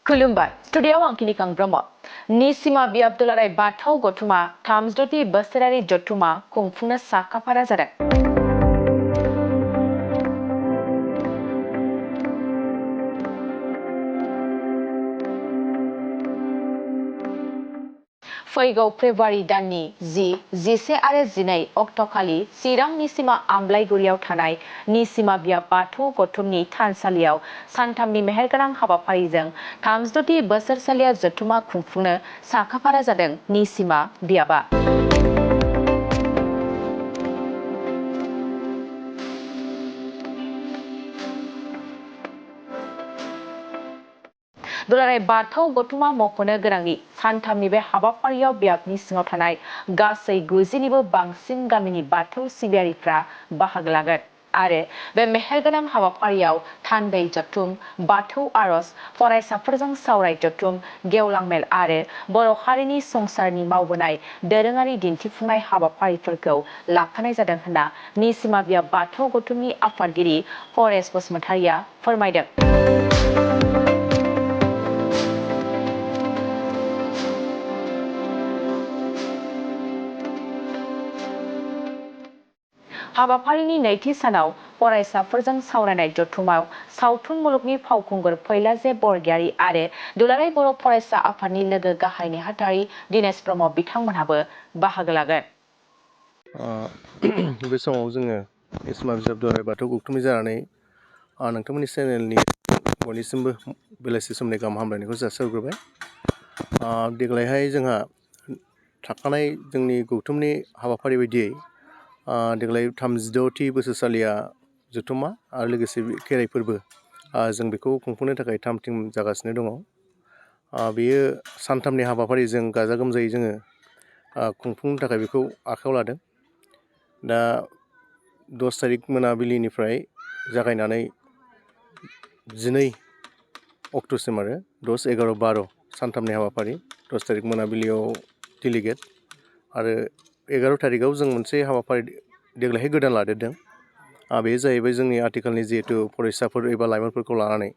खुलुमबाय स्टुडिय'आव आं किनिकां ब्रह्म निसिमा बियाब दुलाराय बाथौ गौथुमा 33 बोसोरारि जथुमा खुंफुंनो साखाफारा जादों। फैगौ फेब्रुवारि दाननि 11 आरो 12 अक्ट'खालि चिरां निसिमा आमलाइगुरियाव थानाय निसिमा बियाब बाथौ गौथुमनि थानसालियाव सानथामनि मेहेरगोनां हाबाफारिजों 33 बोसोरसालिया जथुमा खुंफुंनो साखाफारा जादों निसिमा बियाबा। दुलाराय बाथौ गौथुमा मख'नो गोनांदि सानथामनि बे हाबाफारियाव बियाबनि सिङाव थानाय गासै 90निबो बांसिन गामिनि बाथौ सिबियारिफ्रा बाहागो लागोन आरो बे मेहेरगोनां हाबाफारियाव थान्दै जथुम, बाथौ आरज, फरायसाफोरजों सावराय जथुम, गेवलां मेल आरो बर' हारिनि संसारनि मावबोनाय दोरोङारि दिन्थिफुंनाय हाबाफारिफोरखौ लाफानाय जादों होनना निसिमा बियाब बाथौ गौथुमनि आफादगिरि परेश बसुमतारिया फोरमायदों। हाबाफारिनि नैथि सानाव फरायसाफोरजों सावरायनाय जथुमाव सावथुन मुलुगनि फावखुंगुर फैलाजे बरगयारी आरो दुलाराय बर' फरायसा आफादनि लोगो गाहाय नेहाथारि दिनेश ब्रह्म बिथांमोनहाबो बाहागो लागोन। बे समाव जोङो निसिमा बियाब दुलाराय बाथौ गौथुमनि जानानै नोंथांमोननि चेनेलनि बयनिसिमबो बेलासि समनि गाहाम हामलायनायखौ जासिहरग्रोबाय। देग्लायहाय जोंहा थाखानाय जोंनि गौथुमनि हाबाफारि बायदियै देग्लाय 36थि बोसोरसालिया जथुमा आरो लोगोसे खेराइ फोरबो जों बेखौ खुंफुंनो थाखाय थाम थिम जागासिनो दङ। बेयो सानथामनि हाबाफारिजों गाजा गोमजायै जोङो खुंफुंनो थाखाय बेखौ आखायाव लादों। दा 10 तारिख मोनाबिलिनिफ्राय जागायनानै 12 अक्ट'सिम आरो 10, 11, 12 सानथामनि हाबाफारि। 10 तारिख मोनाबिलियाव डेलिगेट आरो 11 तारिखआव जों मोनसे हाबाफारि देग्लायहाय गोदान लादेरदों। बे जाहैबाय जोंनि आथिखालनि जिहेतु फरायसाफोर एबा लाइमोनफोरखौ लानानै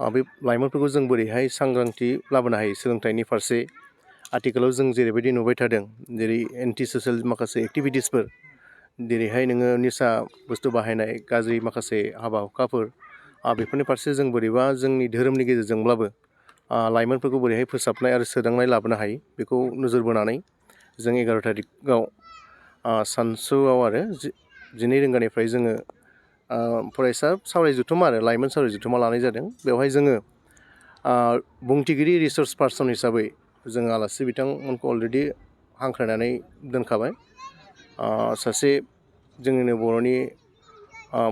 बे लाइमोनफोरखौ जों बोरैहाय सांग्रांथि लाबोनो हायो सोलोंथाइनि फारसे। आथिखालाव जों जेरैबायदि नुबाय थादों जेरै एन्टि ससियेल माखासे एक्टिभिटिसफोर, जेरैहाय नोङो निसा बुस्थु बाहायनाय, गाज्रि माखासे हाबा हुखाफोर, बेफोरनि फारसे जों बोरैबा जोंनि धोरोमनि गेजेरजोंब्लाबो लाइमोनफोरखौ बोरैहाय फोसाबनाय आरो सोदांनाय लाबोनो हायो बेखौ नोजोर बोनानै जों 11 तारिखआव सानसुआव आरो 12 रिंगानिफ्राय जोङो फरायसा सावराय जथुमा आरो लाइमोन सावराय जथुमा लानाय जादों। बेवहाय जोङो बुंथिगिरि रिसर्स पार्सन हिसाबै जोङो आलासि बिथांमोनखौ अलरेडि हांख्रायनानै दोनखाबाय। सासे जोंनिनो बर'नि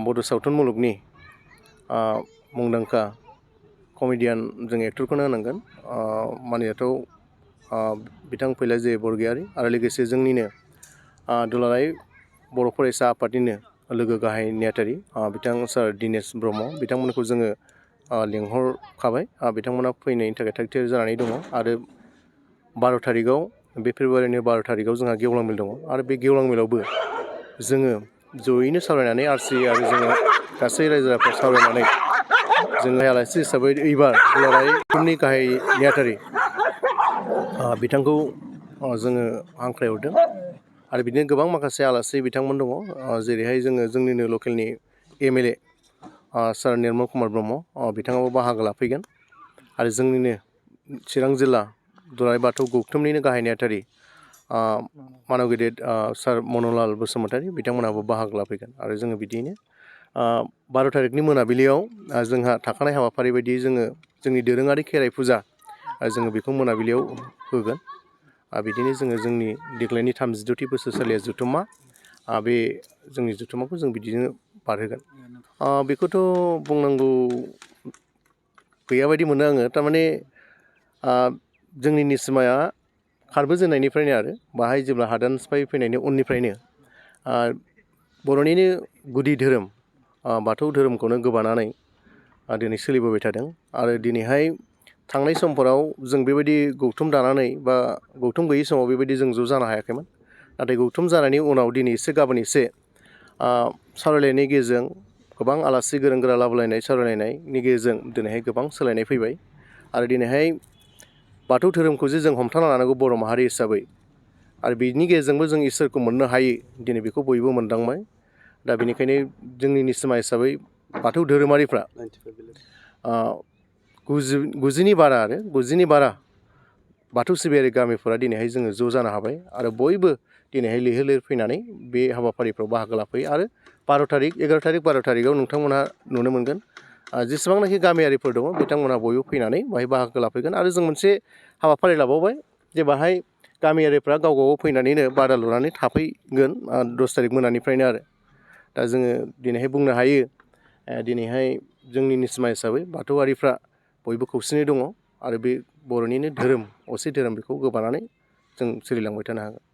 बड' सावथुन मुलुगनि मुंदांखा कमेडियान जों एक्टरखौनो होनांगोन, मानिजाथाव बिथां फैलाजे बरगयारी आरो लोगोसे जोंनिनो दुलाराय बर' फरायसा आफादनिनो लोगो गाहाय नेहाथारि बिथां सार दिनेश ब्रह्म बिथांमोनखौ जोङो लिंहरखाबाय। बिथांमोना फैनायनि थाखाय थाग थियारि जानानै दङ आरो 12 तारिखआव बे फेब्रुवारिनि 12 तारिखआव जोंहा गेवलां मेल दङ आरो बे गेवलां मेलावबो जोङो जयैनो सावरायनानै आरसि आरो जोङो गासै रायजो राजाफोर सावरायनानै जोङो आलासि हिसाबै एबार दुलाराय गौथुमनि गाहाय नेहाथारि बिथांखौ जोङो हांख्रायहरदों आरो बिदिनो गोबां माखासे आलासि बिथांमोन दङ, जेरैहाय जोङो जोंनिनो लकेलनि MLA सार निर्मल कुमार ब्रह्म बिथाङाबो बाहागो लाफैगोन आरो जोंनिनो चिरां जिल्ला दुलाराय बाथौ गौथुमनिनो गाहाय नेहाथारि मानव गेदेर सार मन'लाल बसुमतारी बिथांमोनाबो बाहागो लाफैगोन आरो जोङो बिदियैनो 12 तारिखनि मोनाबिलियाव जोंहा थाखानाय हाबाफारि बायदियै जोङो जोंनि दोरोङारि खेराइ फुजा जोङो बेखौ मोनाबिलियाव होगोन। बिदिनो जोङो जोंनि देग्लायनि 36थि बोसोरसालिया जथुमा बे जोंनि जथुमाखौ जों बिदिनो बारहोगोन। बेखौथ' बुंनांगौ गैया बायदि मोनो आङो। थारमाने जोंनि निसिमाया खारबोजेननायनिफ्रायनो आरो बाहाय जेब्ला हादान सिफाय फैनायनि उननिफ्रायनो बर'निनो गुदि धोरोम बाथौ धोरोमखौनो गोबानानै दिनै सोलिबोबाय थादों आरो दिनैहाय थांनाय समफोराव जों बेबायदि गौथुम दानानै बा गौथुम गैयै समाव बेबायदि जों ज' जानो हायाखैमोन। नाथाय गौथुम जानायनि उनाव दिनै एसे गाबोन एसे सावरायलायनायनि गेजेरजों गोबां आलासि गोरों गोरा लाबोलायनाय सावरायलायनायनि गेजेरजों दिनैहाय गोबां सोलायनाय फैबाय आरो दिनैहाय बाथौ धोरोमखौ जे जों हमथाना लानांगौ बर' माहारि हिसाबै आरो बिनि गेजेरजोंबो जों इसोरखौ मोननो हायो दिनै बेखौ बयबो मोनदांबाय। दा बेनिखायनो जोंनि निस्समा हिसाबै बाथौ धोरोमारिफ्रा 90नि बारा बाथौ सिबियारि गामिफोरा दिनैहाय जोङो ज' जानो हाबाय आरो बयबो दिनैहाय लैहोर लैहोर फैनानै बे हाबाफारिफ्राव बाहागो लाफैयो आरो 12 तारिख 11 तारिख 12 तारिखआव नोंथांमोनहा नुनो मोनगोन जेसेबांनाखि गामियारिफोर दङ बिथांमोनहा बयबो फैनानै बाहाय बाहागो लाफैगोन आरो जों मोनसे हाबाफारि लाबावबाय जे बाहाय गामियारिफ्रा गाव गाव फैनानैनो बादा लुनानै थाफैगोन 10 तारिख मोनानिफ्रायनो आरो दा जोङो दिनैहाय बुंनो हायो दिनैहाय जोंनि निस्समा हिसाबै बाथौआरिफ्रा बयबो खौसेयै दङ आरो बे बर'निनो धोरोम असे धोरोम बेखौ गोबानानै जों सोलिलांबाय थानो हागोन।